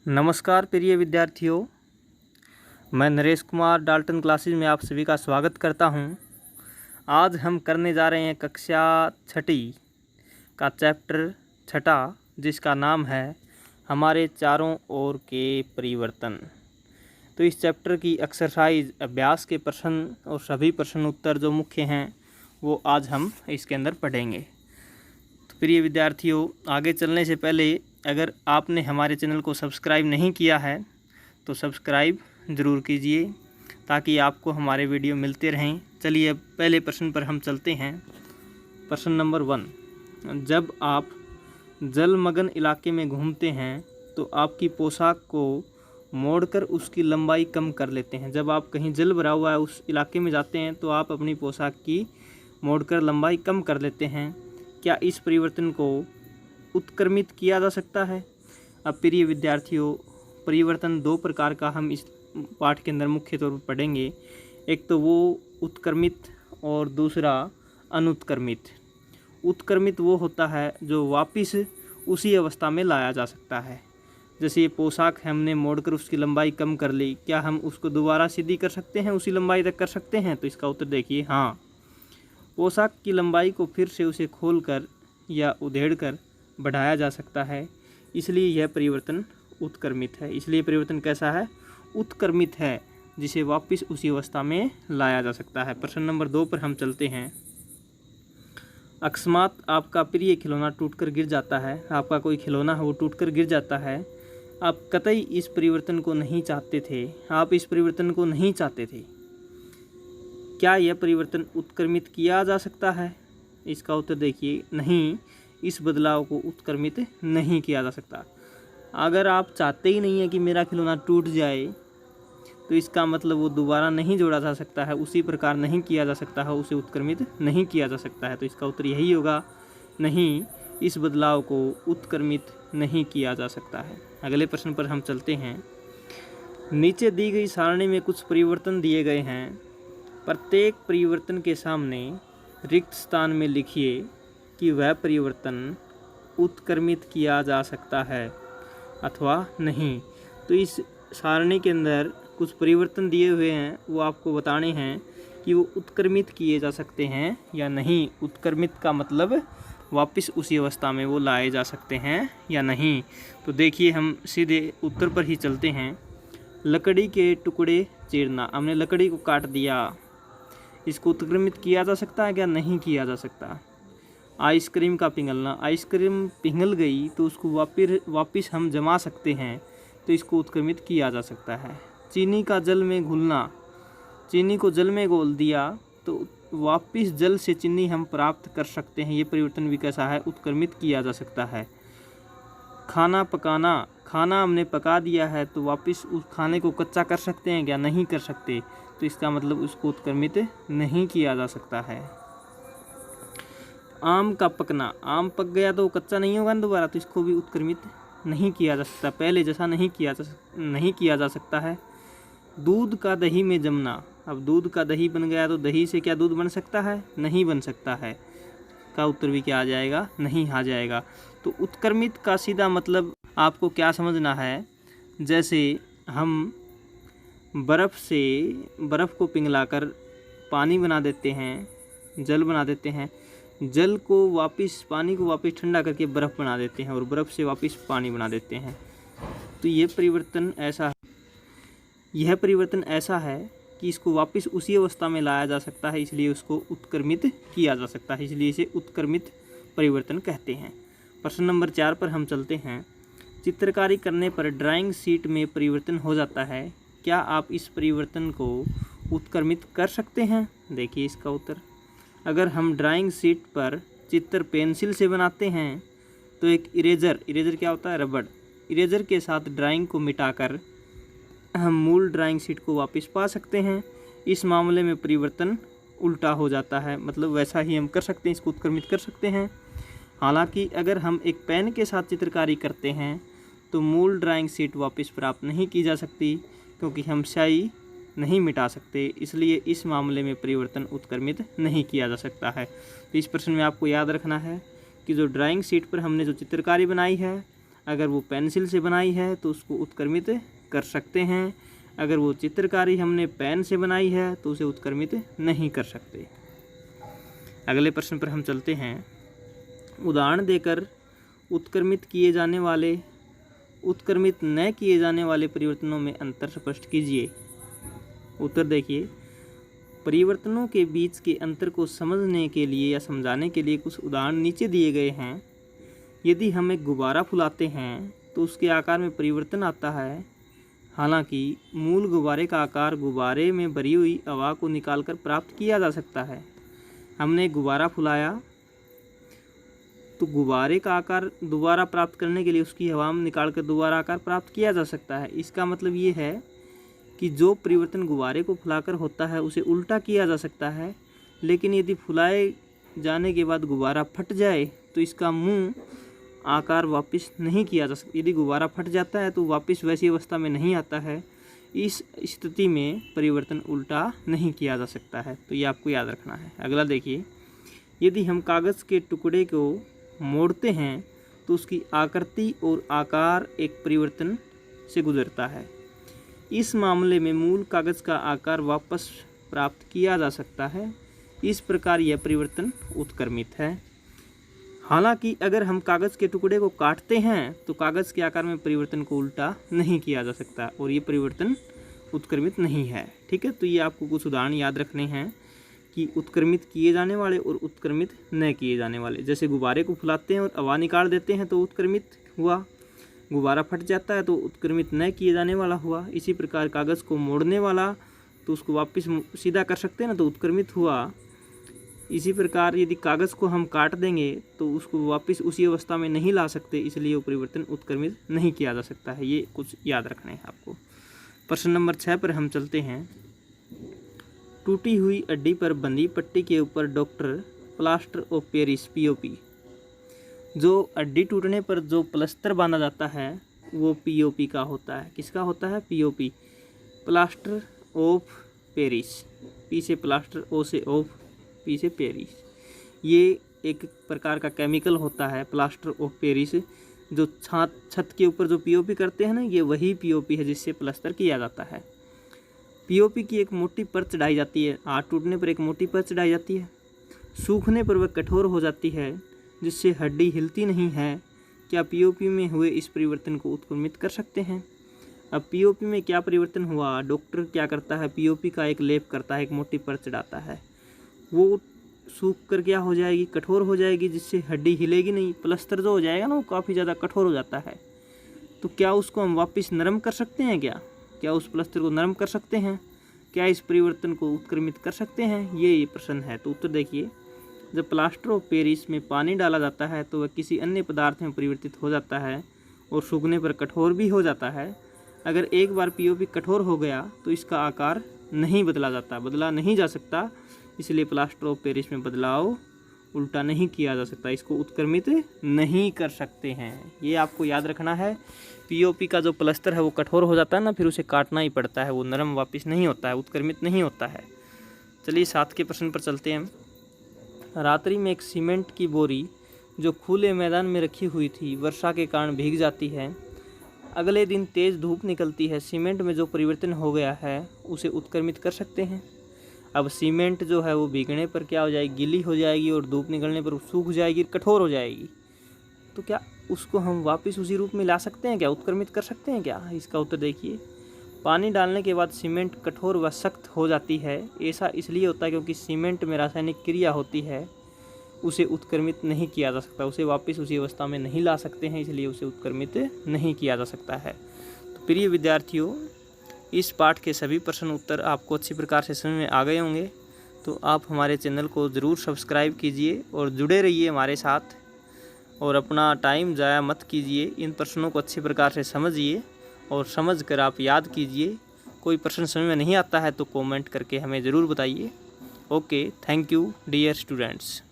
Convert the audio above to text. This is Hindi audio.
नमस्कार प्रिय विद्यार्थियों, मैं नरेश कुमार डाल्टन क्लासेज में आप सभी का स्वागत करता हूं। आज हम करने जा रहे हैं कक्षा छठी का चैप्टर छठा, जिसका नाम है हमारे चारों ओर के परिवर्तन। तो इस चैप्टर की एक्सरसाइज अभ्यास के प्रश्न और सभी प्रश्न उत्तर जो मुख्य हैं वो आज हम इसके अंदर पढ़ेंगे। तो प्रिय विद्यार्थियों, आगे चलने से पहले अगर आपने हमारे चैनल को सब्सक्राइब नहीं किया है तो सब्सक्राइब ज़रूर कीजिए ताकि आपको हमारे वीडियो मिलते रहें। चलिए अब पहले प्रश्न पर हम चलते हैं। प्रश्न नंबर 1, जब आप जलमग्न इलाके में घूमते हैं तो आपकी पोशाक को मोड़कर उसकी लंबाई कम कर लेते हैं। जब आप कहीं जल भरा हुआ है उस इलाके में जाते हैं तो आप अपनी पोशाक की मोड़कर लंबाई कम कर लेते हैं। क्या इस परिवर्तन को उत्क्रमित किया जा सकता है? अब प्रिय विद्यार्थियों, परिवर्तन दो प्रकार का हम इस पाठ के अंदर मुख्य तौर पर पढ़ेंगे। एक तो वो उत्क्रमित और दूसरा अनुत्क्रमित। उत्क्रमित वो होता है जो वापस उसी अवस्था में लाया जा सकता है। जैसे ये पोशाक हमने मोड़कर उसकी लंबाई कम कर ली, क्या हम उसको दोबारा सीधी कर सकते हैं, उसी लंबाई तक कर सकते हैं? तो इसका उत्तर देखिए, हाँ। पोशाक की लंबाई को फिर से उसे खोलकर या उधेड़कर बढ़ाया जा सकता है, इसलिए यह परिवर्तन उत्क्रमित है। इसलिए परिवर्तन कैसा है? उत्क्रमित है, जिसे वापस उसी अवस्था में लाया जा सकता है। प्रश्न नंबर 2 पर हम चलते हैं। अकस्मात आपका प्रिय खिलौना टूटकर गिर जाता है। आपका कोई खिलौना है वो टूटकर गिर जाता है। आप कतई इस परिवर्तन को नहीं चाहते थे। आप इस परिवर्तन को नहीं चाहते थे। क्या यह परिवर्तन उत्क्रमित किया जा सकता है? इसका उत्तर देखिए, नहीं, इस बदलाव को उत्क्रमित नहीं किया जा सकता। अगर आप चाहते ही नहीं है कि मेरा खिलौना टूट जाए तो इसका मतलब वो दोबारा नहीं जोड़ा जा सकता है, उसी प्रकार नहीं किया जा सकता है, उसे उत्क्रमित नहीं किया जा सकता है। तो इसका उत्तर यही होगा, नहीं, इस बदलाव को उत्क्रमित नहीं किया जा सकता है। अगले प्रश्न पर हम चलते हैं। नीचे दी गई सारणी में कुछ परिवर्तन दिए गए हैं। प्रत्येक परिवर्तन के सामने रिक्त स्थान में लिखिए कि वह परिवर्तन उत्क्रमित किया जा सकता है अथवा नहीं। तो इस सारणी के अंदर कुछ परिवर्तन दिए हुए हैं, वो आपको बताने हैं कि वो उत्क्रमित किए जा सकते हैं या नहीं। उत्क्रमित का मतलब वापस उसी अवस्था में वो लाए जा सकते हैं या नहीं। तो देखिए, हम सीधे उत्तर पर ही चलते हैं। लकड़ी के टुकड़े चीरना, हमने लकड़ी को काट दिया, इसको उत्क्रमित किया जा सकता है क्या? नहीं किया जा सकता। आइसक्रीम का पिघलना, आइसक्रीम पिघल गई तो उसको वापस हम जमा सकते हैं, तो इसको उत्क्रमित किया जा सकता है। चीनी का जल में घुलना, चीनी को जल में घोल दिया तो वापस जल से चीनी हम प्राप्त कर सकते हैं, ये परिवर्तन भी कैसा है? उत्क्रमित किया जा सकता है। खाना पकाना, खाना हमने पका दिया है तो वापस उस खाने को कच्चा कर सकते हैं क्या? नहीं कर सकते, तो इसका मतलब उसको उत्क्रमित नहीं किया जा सकता है। आम का पकना, आम पक गया तो कच्चा नहीं होगा दोबारा, तो इसको भी उत्क्रमित नहीं किया जा सकता, पहले जैसा नहीं किया जा सकता है। दूध का दही में जमना, अब दूध का दही बन गया तो दही से क्या दूध बन सकता है? नहीं बन सकता है। का उत्तर भी क्या आ जाएगा? नहीं आ जाएगा। तो उत्क्रमित का सीधा मतलब आपको क्या समझना है, जैसे हम बर्फ़ को पिघलाकर पानी बना देते हैं, जल बना देते हैं, जल को वापस, पानी को वापस ठंडा करके बर्फ़ बना देते हैं और बर्फ़ से वापस पानी बना देते हैं। तो यह परिवर्तन ऐसा है कि इसको वापस उसी अवस्था में लाया जा सकता है, इसलिए उसको उत्क्रमित किया जा सकता है, इसलिए इसे उत्क्रमित परिवर्तन कहते हैं। प्रश्न नंबर 4 पर हम चलते हैं। चित्रकारी करने पर ड्राइंग शीट में परिवर्तन हो जाता है। क्या आप इस परिवर्तन को उत्क्रमित कर सकते हैं? देखिए इसका उत्तर, अगर हम ड्राइंग शीट पर चित्र पेंसिल से बनाते हैं तो एक इरेजर क्या होता है? रबड़। इरेजर के साथ ड्राइंग को मिटाकर हम मूल ड्राइंग शीट को वापस पा सकते हैं। इस मामले में परिवर्तन उल्टा हो जाता है, मतलब वैसा ही हम कर सकते हैं, इसको उत्क्रमित कर सकते हैं। हालांकि अगर हम एक पेन के साथ चित्रकारी करते हैं तो मूल ड्राइंग शीट वापस प्राप्त नहीं की जा सकती, क्योंकि हम स्याही नहीं मिटा सकते, इसलिए इस मामले में परिवर्तन उत्क्रमित नहीं किया जा सकता है। तो इस प्रश्न में आपको याद रखना है कि जो ड्राइंग शीट पर हमने जो चित्रकारी बनाई है, अगर वो पेंसिल से बनाई है तो उसको उत्क्रमित कर सकते हैं, अगर वो चित्रकारी हमने पेन से बनाई है तो उसे उत्क्रमित नहीं कर सकते। अगले प्रश्न पर हम चलते हैं। उदाहरण देकर उत्क्रमित किए जाने वाले, उत्क्रमित न किए जाने वाले परिवर्तनों में अंतर स्पष्ट कीजिए। उत्तर देखिए, परिवर्तनों के बीच के अंतर को समझने के लिए या समझाने के लिए कुछ उदाहरण नीचे दिए गए हैं। यदि हम एक गुब्बारा फुलाते हैं तो उसके आकार में परिवर्तन आता है, हालांकि मूल गुब्बारे का आकार गुब्बारे में भरी हुई हवा को निकालकर प्राप्त किया जा सकता है। हमने गुब्बारा फुलाया तो गुब्बारे का आकार दोबारा प्राप्त करने के लिए उसकी हवा में निकालकर दोबारा आकार प्राप्त किया जा सकता है। इसका मतलब ये है कि जो परिवर्तन गुब्बारे को फुलाकर होता है उसे उल्टा किया जा सकता है, लेकिन यदि फुलाए जाने के बाद गुब्बारा फट जाए तो इसका मुंह आकार वापस नहीं किया जा सकता। यदि गुब्बारा फट जाता है तो वापस वैसी अवस्था में नहीं आता है। इस स्थिति में परिवर्तन उल्टा नहीं किया जा सकता है, तो ये आपको याद रखना है। अगला देखिए, यदि हम कागज़ के टुकड़े को मोड़ते हैं तो उसकी आकृति और आकार एक परिवर्तन से गुजरता है। इस मामले में मूल कागज़ का आकार वापस प्राप्त किया जा सकता है। इस प्रकार यह परिवर्तन उत्क्रमित है। हालांकि अगर हम कागज़ के टुकड़े को काटते हैं तो कागज़ के आकार में परिवर्तन को उल्टा नहीं किया जा सकता और ये परिवर्तन उत्क्रमित नहीं है। ठीक है, तो ये आपको कुछ उदाहरण याद रखने हैं कि उत्क्रमित किए जाने वाले और उत्क्रमित न किए जाने वाले। जैसे गुब्बारे को फुलाते हैं और हवा निकाल देते हैं तो उत्क्रमित हुआ, गुब्बारा फट जाता है तो उत्क्रमित न किए जाने वाला हुआ। इसी प्रकार कागज़ को मोड़ने वाला तो उसको वापस सीधा कर सकते हैं ना, तो उत्क्रमित हुआ। इसी प्रकार यदि कागज़ को हम काट देंगे तो उसको वापस उसी अवस्था में नहीं ला सकते, इसलिए वो परिवर्तन उत्क्रमित नहीं किया जा सकता है। ये कुछ याद रखना है आपको। प्रश्न नंबर 6 पर हम चलते हैं। टूटी हुई हड्डी पर बंधी पट्टी के ऊपर doctor plaster of Paris POP, जो हड्डी टूटने पर जो प्लास्टर बांधा जाता है वो POP का होता है। किसका होता है? POP, plaster of Paris. P से प्लास्टर, O से ऑफ, P से पेरिस। ये एक प्रकार का केमिकल होता है प्लास्टर ऑफ पेरिस। जो छत के ऊपर जो POP करते हैं ना, ये वही POP है जिससे प्लास्टर किया जाता है। POP की एक मोटी परत चढ़ाई जाती है। हाथ टूटने पर एक मोटी परत चढ़ाई जाती है, सूखने पर वह कठोर हो जाती है जिससे हड्डी हिलती नहीं है। क्या POP में हुए इस परिवर्तन को उत्क्रमित कर सकते हैं? अब POP में क्या परिवर्तन हुआ? डॉक्टर क्या करता है? POP का एक लेप करता है, एक मोटी परत चढ़ाता है। वो सूख कर क्या हो जाएगी? कठोर हो जाएगी, जिससे हड्डी हिलेगी नहीं। प्लास्टर जो हो जाएगा ना, वो काफ़ी ज़्यादा कठोर हो जाता है। तो क्या उसको हम वापस नरम कर सकते हैं? क्या उस प्लास्टर को नरम कर सकते हैं? क्या इस परिवर्तन को उत्क्रमित कर सकते हैं? ये प्रश्न है। तो उत्तर देखिए, जब प्लास्टर ऑफ पेरिस में पानी डाला जाता है तो वह किसी अन्य पदार्थ में परिवर्तित हो जाता है और सूखने पर कठोर भी हो जाता है। अगर एक बार POP कठोर हो गया तो इसका आकार नहीं बदला नहीं जा सकता, इसलिए प्लास्टर ऑफ पेरिस में बदलाव उल्टा नहीं किया जा सकता, इसको उत्क्रमित नहीं कर सकते हैं। ये आपको याद रखना है। POP का जो प्लास्टर है वो कठोर हो जाता है ना, फिर उसे काटना ही पड़ता है, वो नरम वापस नहीं होता है, उत्क्रमित नहीं होता है। चलिए 7 के प्रश्न पर चलते हैं। रात्रि में एक सीमेंट की बोरी जो खुले मैदान में रखी हुई थी वर्षा के कारण भीग जाती है। अगले दिन तेज़ धूप निकलती है। सीमेंट में जो परिवर्तन हो गया है उसे उत्क्रमित कर सकते हैं। अब सीमेंट जो है वो भीगने पर क्या हो जाएगी? गीली हो जाएगी और धूप निकलने पर सूख जाएगी, कठोर हो जाएगी। तो क्या उसको हम वापस उसी रूप में ला सकते हैं? क्या उत्क्रमित कर सकते हैं? क्या इसका उत्तर देखिए, पानी डालने के बाद सीमेंट कठोर व सख्त हो जाती है। ऐसा इसलिए होता है क्योंकि सीमेंट में रासायनिक क्रिया होती है, उसे उत्क्रमित नहीं किया जा सकता, उसे वापस उसी अवस्था में नहीं ला सकते हैं, इसलिए उसे उत्क्रमित नहीं किया जा सकता है। तो प्रिय विद्यार्थियों, इस पाठ के सभी प्रश्न उत्तर आपको अच्छी प्रकार से समझ में आ गए होंगे। तो आप हमारे चैनल को ज़रूर सब्सक्राइब कीजिए और जुड़े रहिए हमारे साथ, और अपना टाइम ज़ाया मत कीजिए। इन प्रश्नों को अच्छी प्रकार से समझिए और समझ कर आप याद कीजिए। कोई प्रश्न समझ में नहीं आता है तो कमेंट करके हमें ज़रूर बताइए। Okay, thank you dear students.